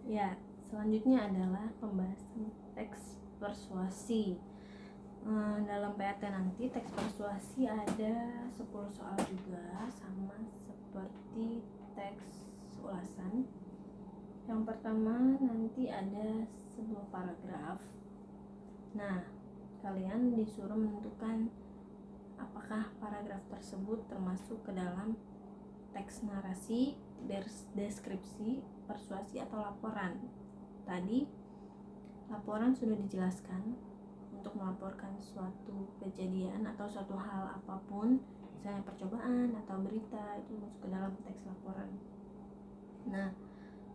Ya, selanjutnya adalah pembahasan teks persuasi. Dalam PAT nanti teks persuasi ada 10 soal juga, sama seperti teks ulasan. Yang pertama nanti ada sebuah paragraf. Nah, kalian disuruh menentukan apakah paragraf tersebut termasuk ke dalam teks narasi, deskripsi, persuasi, atau laporan. Tadi laporan sudah dijelaskan untuk melaporkan suatu kejadian atau suatu hal apapun, misalnya percobaan atau berita, itu masuk ke dalam teks laporan. Nah,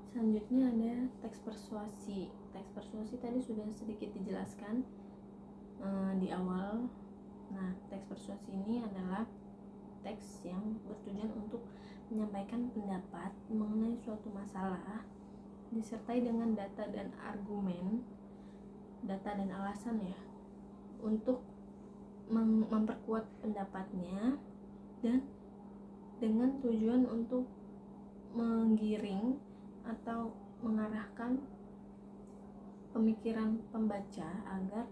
selanjutnya ada teks persuasi. Teks persuasi tadi sudah sedikit dijelaskan di awal. Nah, teks persuasi ini adalah teks yang bertujuan untuk menyampaikan pendapat mengenai suatu masalah disertai dengan data dan argumen, data dan alasan ya, untuk memperkuat pendapatnya dan dengan tujuan untuk menggiring atau mengarahkan pemikiran pembaca agar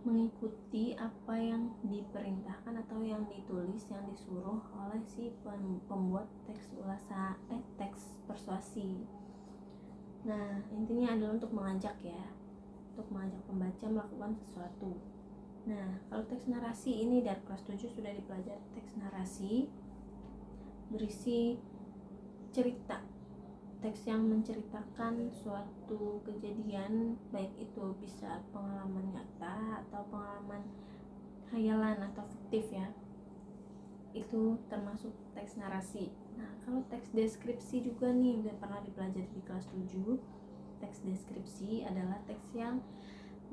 mengikuti apa yang diperintahkan atau yang ditulis, yang disuruh oleh si pembuat teks teks persuasi. Nah, intinya adalah untuk mengajak pembaca melakukan sesuatu. Nah, kalau teks narasi ini dari kelas 7 sudah dipelajari. Teks narasi berisi cerita, teks yang menceritakan suatu kejadian, baik itu bisa pengalaman nyata atau pengalaman khayalan atau fiktif ya, itu termasuk teks narasi. Nah, kalau teks deskripsi juga nih udah pernah dipelajari di kelas 7. Teks deskripsi adalah teks yang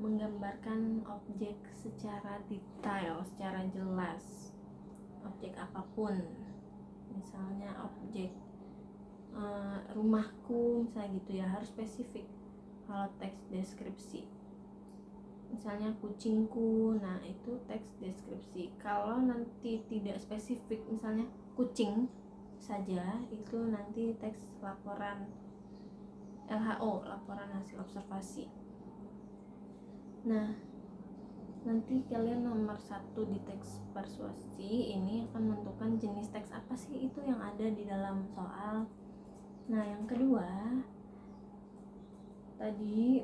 menggambarkan objek secara detail, secara jelas, objek apapun, misalnya objek rumahku misalnya gitu ya, harus spesifik kalau teks deskripsi. Misalnya kucingku, nah itu teks deskripsi. Kalau nanti tidak spesifik, misalnya kucing saja, itu nanti teks laporan LHO, laporan hasil observasi. Nah, nanti kalian nomor 1 di teks persuasi ini akan menentukan jenis teks apa sih itu yang ada di dalam soal. Nah, yang kedua tadi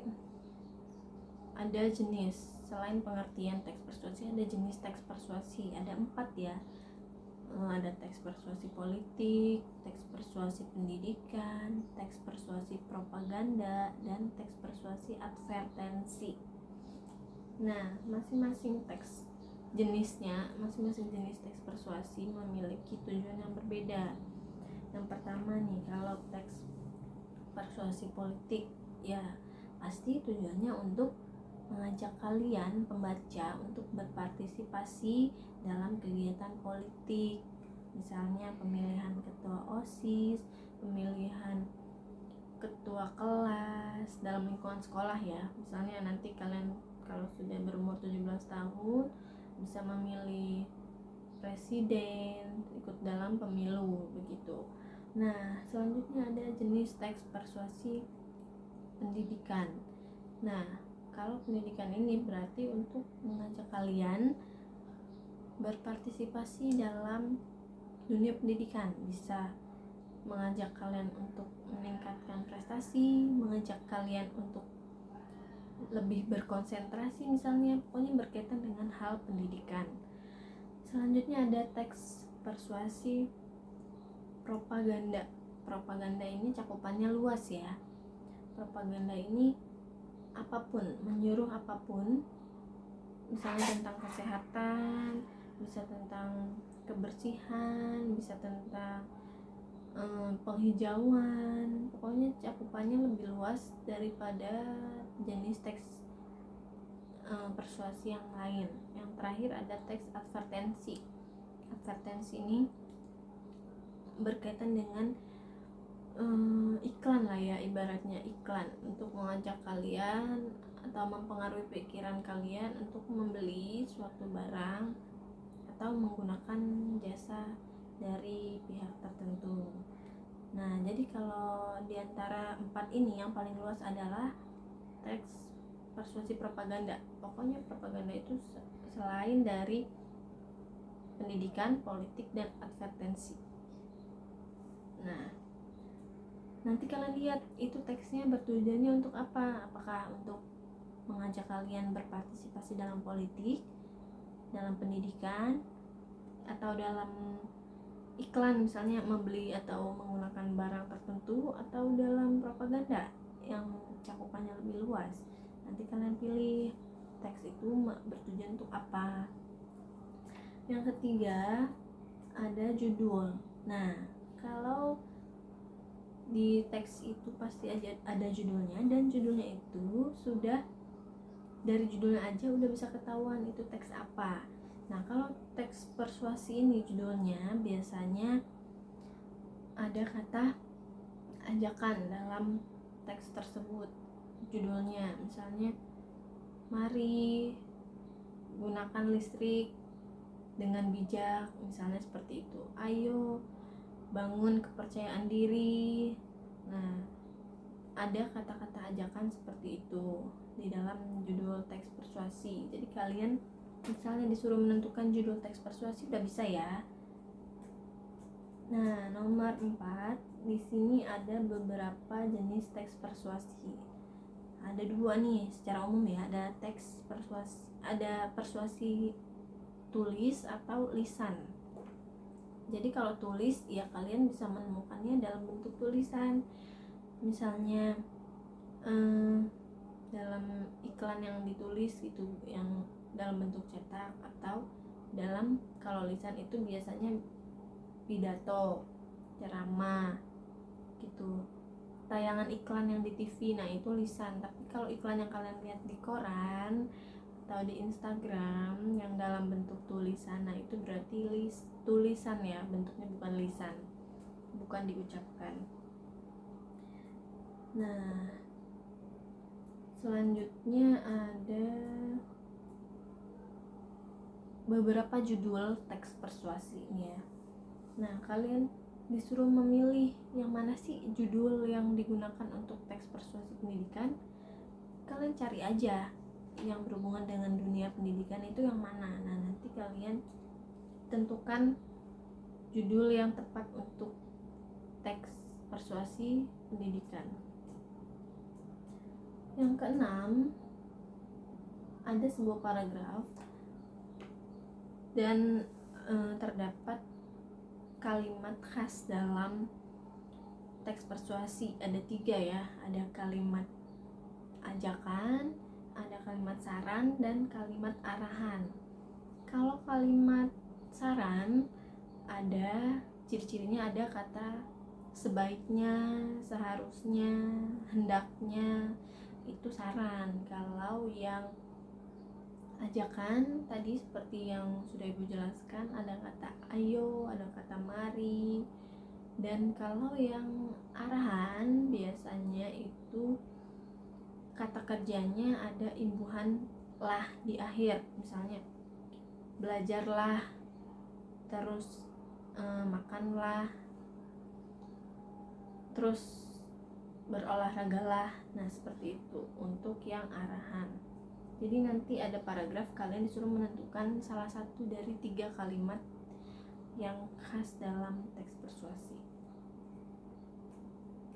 ada jenis, selain pengertian teks persuasi ada jenis teks persuasi, ada 4 ya. Ada teks persuasi politik, teks persuasi pendidikan, teks persuasi propaganda, dan teks persuasi advertensi. Nah, masing-masing jenis teks persuasi memiliki tujuan yang berbeda. Yang pertama nih, kalau teks persuasi politik ya pasti tujuannya untuk mengajak kalian pembaca untuk berpartisipasi dalam kegiatan politik, misalnya pemilihan ketua OSIS, pemilihan ketua kelas dalam lingkungan sekolah ya. Misalnya nanti kalian kalau sudah berumur 17 tahun bisa memilih presiden, ikut dalam pemilu begitu. Nah, selanjutnya ada jenis teks persuasi pendidikan. Nah, kalau pendidikan ini berarti untuk mengajak kalian berpartisipasi dalam dunia pendidikan, bisa mengajak kalian untuk meningkatkan prestasi, mengajak kalian untuk lebih berkonsentrasi, misalnya pokoknya berkaitan dengan hal pendidikan. Selanjutnya ada teks persuasi propaganda. Propaganda ini cakupannya luas ya. Propaganda ini apapun, menyuruh apapun, misalnya tentang kesehatan, bisa tentang kebersihan, bisa tentang penghijauan, pokoknya cakupannya lebih luas daripada jenis teks persuasi yang lain. Yang terakhir ada teks advertensi. Advertensi ini berkaitan dengan iklan lah ya, ibaratnya iklan untuk mengajak kalian atau mempengaruhi pikiran kalian untuk membeli suatu barang atau menggunakan jasa dari pihak tertentu. Nah, jadi kalau di antara 4 ini yang paling luas adalah teks persuasi propaganda. Pokoknya propaganda itu selain dari pendidikan, politik, dan advertensi. Nah, nanti kalian lihat itu teksnya bertujuannya untuk apa? Apakah untuk mengajak kalian berpartisipasi dalam politik, dalam pendidikan, atau dalam iklan, misalnya membeli atau menggunakan barang tertentu, atau dalam propaganda yang cakupannya lebih luas. Nanti kalian pilih teks itu bertujuan untuk apa. Yang ketiga ada judul. Nah, kalau di teks itu pasti ada judulnya, dan judulnya itu sudah dari judulnya aja udah bisa ketahuan itu teks apa. Nah, kalau teks persuasi ini judulnya biasanya ada kata ajakan dalam teks tersebut. Judulnya misalnya, mari gunakan listrik dengan bijak, misalnya seperti itu. Ayo bangun kepercayaan diri. Nah, ada kata-kata ajakan seperti itu di dalam judul teks persuasi. Jadi kalian misalnya disuruh menentukan judul teks persuasi udah bisa ya. Nah, nomor 4, di sini ada beberapa jenis teks persuasi. Ada 2 nih secara umum ya, ada teks persuasi, ada persuasi tulis atau lisan. Jadi kalau tulis ya kalian bisa menemukannya dalam bentuk tulisan. Misalnya dalam iklan yang ditulis gitu, yang dalam bentuk cetak, atau dalam, kalau lisan itu biasanya pidato, ceramah gitu, tayangan iklan yang di TV, nah itu lisan. Tapi kalau iklan yang kalian lihat di koran atau di Instagram yang dalam bentuk tulisan, nah itu berarti tulisan ya, bentuknya bukan lisan, bukan diucapkan. Nah, selanjutnya ada beberapa judul teks persuasi ini ya. Nah, kalian disuruh memilih yang mana sih judul yang digunakan untuk teks persuasi pendidikan. Kalian cari aja yang berhubungan dengan dunia pendidikan itu yang mana. Nah, nanti kalian tentukan judul yang tepat untuk teks persuasi pendidikan. Yang keenam, ada sebuah paragraf dan terdapat kalimat khas dalam teks persuasi. Ada 3 ya, ada kalimat ajakan, ada kalimat saran, dan kalimat arahan. Kalau kalimat saran, ada ciri-cirinya, ada kata sebaiknya, seharusnya, hendaknya, itu saran. Kalau yang ajakan tadi seperti yang sudah ibu jelaskan, ada kata ayo, ada kata mari. Dan kalau yang arahan biasanya itu kata kerjanya ada imbuhan lah di akhir, misalnya belajarlah, terus makanlah, terus berolahragalah. Nah, seperti itu untuk yang arahan. Jadi nanti ada paragraf, kalian disuruh menentukan salah satu dari 3 kalimat yang khas dalam teks persuasi.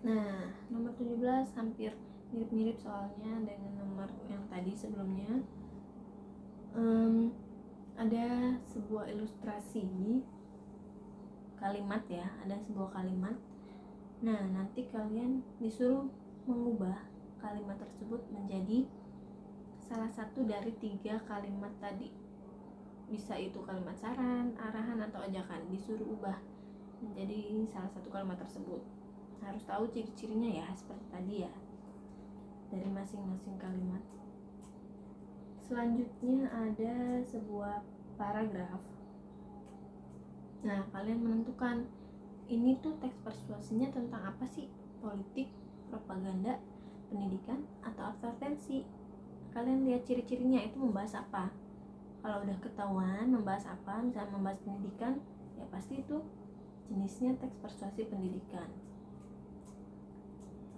Nah, nomor 17 hampir mirip-mirip soalnya dengan nomor yang tadi sebelumnya. Ada sebuah ilustrasi kalimat ya, ada sebuah kalimat. Nah, nanti kalian disuruh mengubah kalimat tersebut menjadi salah satu dari 3 kalimat tadi. Bisa itu kalimat saran, arahan, atau ajakan. Disuruh ubah menjadi salah satu kalimat tersebut. Harus tahu ciri-cirinya ya, seperti tadi ya, dari masing-masing kalimat. Selanjutnya ada sebuah paragraf. Nah, kalian menentukan ini tuh teks persuasinya tentang apa sih? Politik, propaganda, pendidikan, atau advertensi. Kalian lihat ciri-cirinya itu membahas apa. Kalau udah ketahuan membahas apa, misalnya membahas pendidikan, ya pasti itu jenisnya teks persuasi pendidikan.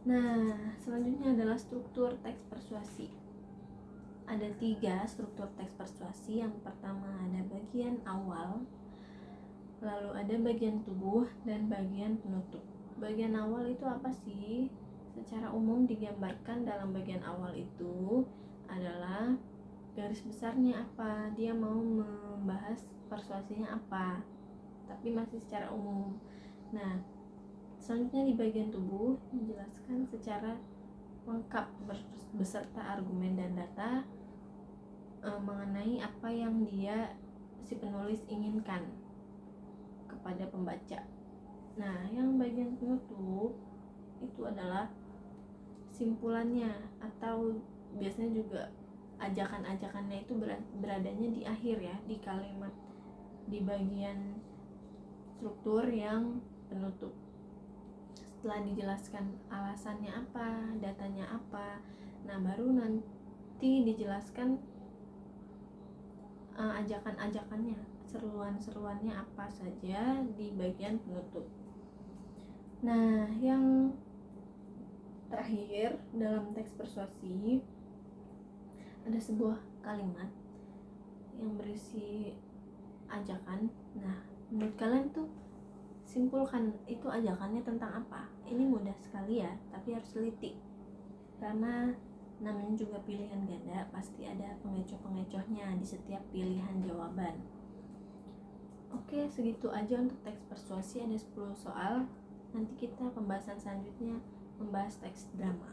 Nah, selanjutnya adalah struktur teks persuasi. Ada 3 struktur teks persuasi. Yang pertama ada bagian awal, lalu ada bagian tubuh, dan bagian penutup. Bagian awal itu apa sih? Secara umum digambarkan dalam bagian awal itu adalah garis besarnya apa, dia mau membahas persuasinya apa, tapi masih secara umum. Nah, selanjutnya di bagian tubuh menjelaskan secara lengkap beserta argumen dan data mengenai apa yang si penulis inginkan kepada pembaca. Nah, yang bagian penutup itu adalah simpulannya, atau biasanya juga ajakan-ajakannya itu beradanya di akhir ya, di kalimat, di bagian struktur yang penutup. Setelah dijelaskan alasannya apa, datanya apa, nah baru nanti dijelaskan ajakan-ajakannya, seruan-seruannya apa saja di bagian penutup. Nah, yang terakhir dalam teks persuasi ada sebuah kalimat yang berisi ajakan. Nah, menurut kalian tuh simpulkan itu ajakannya tentang apa? Ini mudah sekali ya, tapi harus teliti karena namanya juga pilihan ganda, pasti ada pengecoh-pengecohnya di setiap pilihan jawaban. Oke, segitu aja untuk teks persuasi, ada 10 soal. Nanti kita pembahasan selanjutnya membahas teks drama.